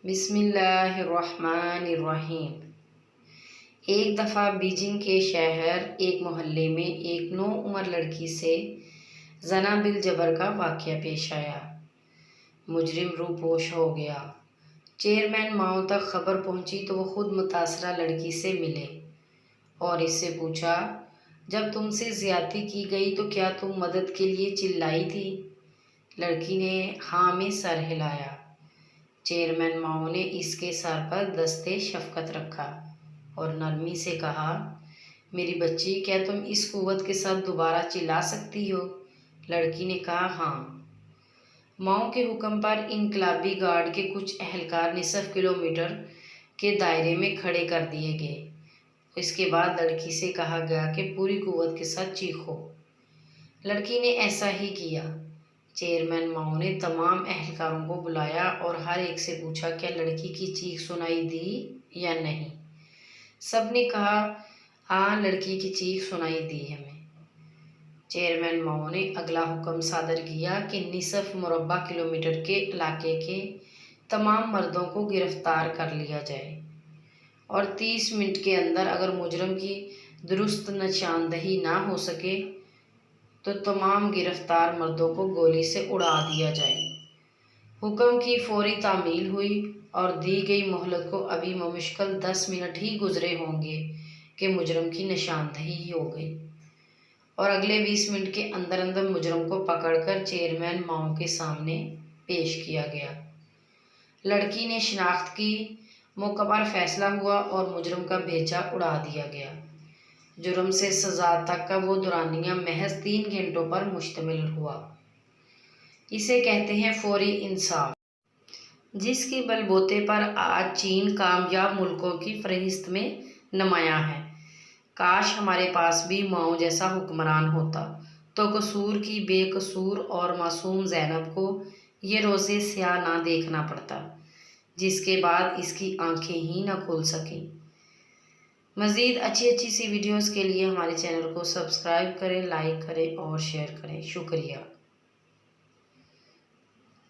بسم اللہ الرحمن الرحیم۔ ایک دفعہ بیجنگ کے شہر ایک محلے میں ایک نو عمر لڑکی سے زنا بالجبر کا واقعہ پیش آیا۔ مجرم روپوش ہو گیا۔ چیئرمین ماؤ تک خبر پہنچی تو وہ خود متاثرہ لڑکی سے ملے اور اس سے پوچھا، جب تم سے زیادتی کی گئی تو کیا تم مدد کے لیے چلائی تھی؟ لڑکی نے ہاں میں سر ہلایا۔ چیئرمین ماؤ نے اس کے سر پر دستے شفقت رکھا اور نرمی سے کہا، میری بچی، کیا تم اس قوت کے ساتھ دوبارہ چلا سکتی ہو؟ لڑکی نے کہا، ہاں۔ ماؤ کے حکم پر انقلابی گارڈ کے کچھ اہلکار نصف کلومیٹر کے دائرے میں کھڑے کر دیے گئے۔ اس کے بعد لڑکی سے کہا گیا کہ پوری قوت کے ساتھ چیخو۔ لڑکی نے ایسا ہی کیا۔ چیئرمین ماؤ نے تمام اہلکاروں کو بلایا اور ہر ایک سے پوچھا، کیا لڑکی کی چیخ سنائی دی یا نہیں؟ سب نے کہا، ہاں، لڑکی کی چیخ سنائی دی ہمیں۔ چیئرمین ماؤ نے اگلا حکم صادر کیا کہ نصف مربع کلومیٹر کے علاقے کے تمام مردوں کو گرفتار کر لیا جائے اور 30 منٹ کے اندر اگر مجرم کی درست نشاندہی نہ ہو سکے تو تمام گرفتار مردوں کو گولی سے اڑا دیا جائے۔ حکم کی فوری تعمیل ہوئی اور دی گئی مہلت کو ابھی بمشکل 10 منٹ ہی گزرے ہوں گے کہ مجرم کی نشاندہی ہو گئی اور اگلے 20 منٹ کے اندر اندر مجرم کو پکڑ کر چیئرمین ماؤ کے سامنے پیش کیا گیا۔ لڑکی نے شناخت کی، موقع پر فیصلہ ہوا اور مجرم کا بھیجا اڑا دیا گیا۔ جرم سے سزا تک کا وہ دورانیہ محض 3 گھنٹوں پر مشتمل ہوا۔ اسے کہتے ہیں فوری انصاف، جس کے بل بوتے پر آج چین کامیاب ملکوں کی فہرست میں نمایاں ہے۔ کاش ہمارے پاس بھی ماؤ جیسا حکمران ہوتا تو قصور کی بے قصور اور معصوم زینب کو یہ روزے سیاہ نہ دیکھنا پڑتا، جس کے بعد اس کی آنکھیں ہی نہ کھل سکیں۔ مزید اچھی سی ویڈیوز کے لیے ہمارے چینل کو سبسکرائب کریں، لائک کریں اور شیئر کریں۔ شکریہ۔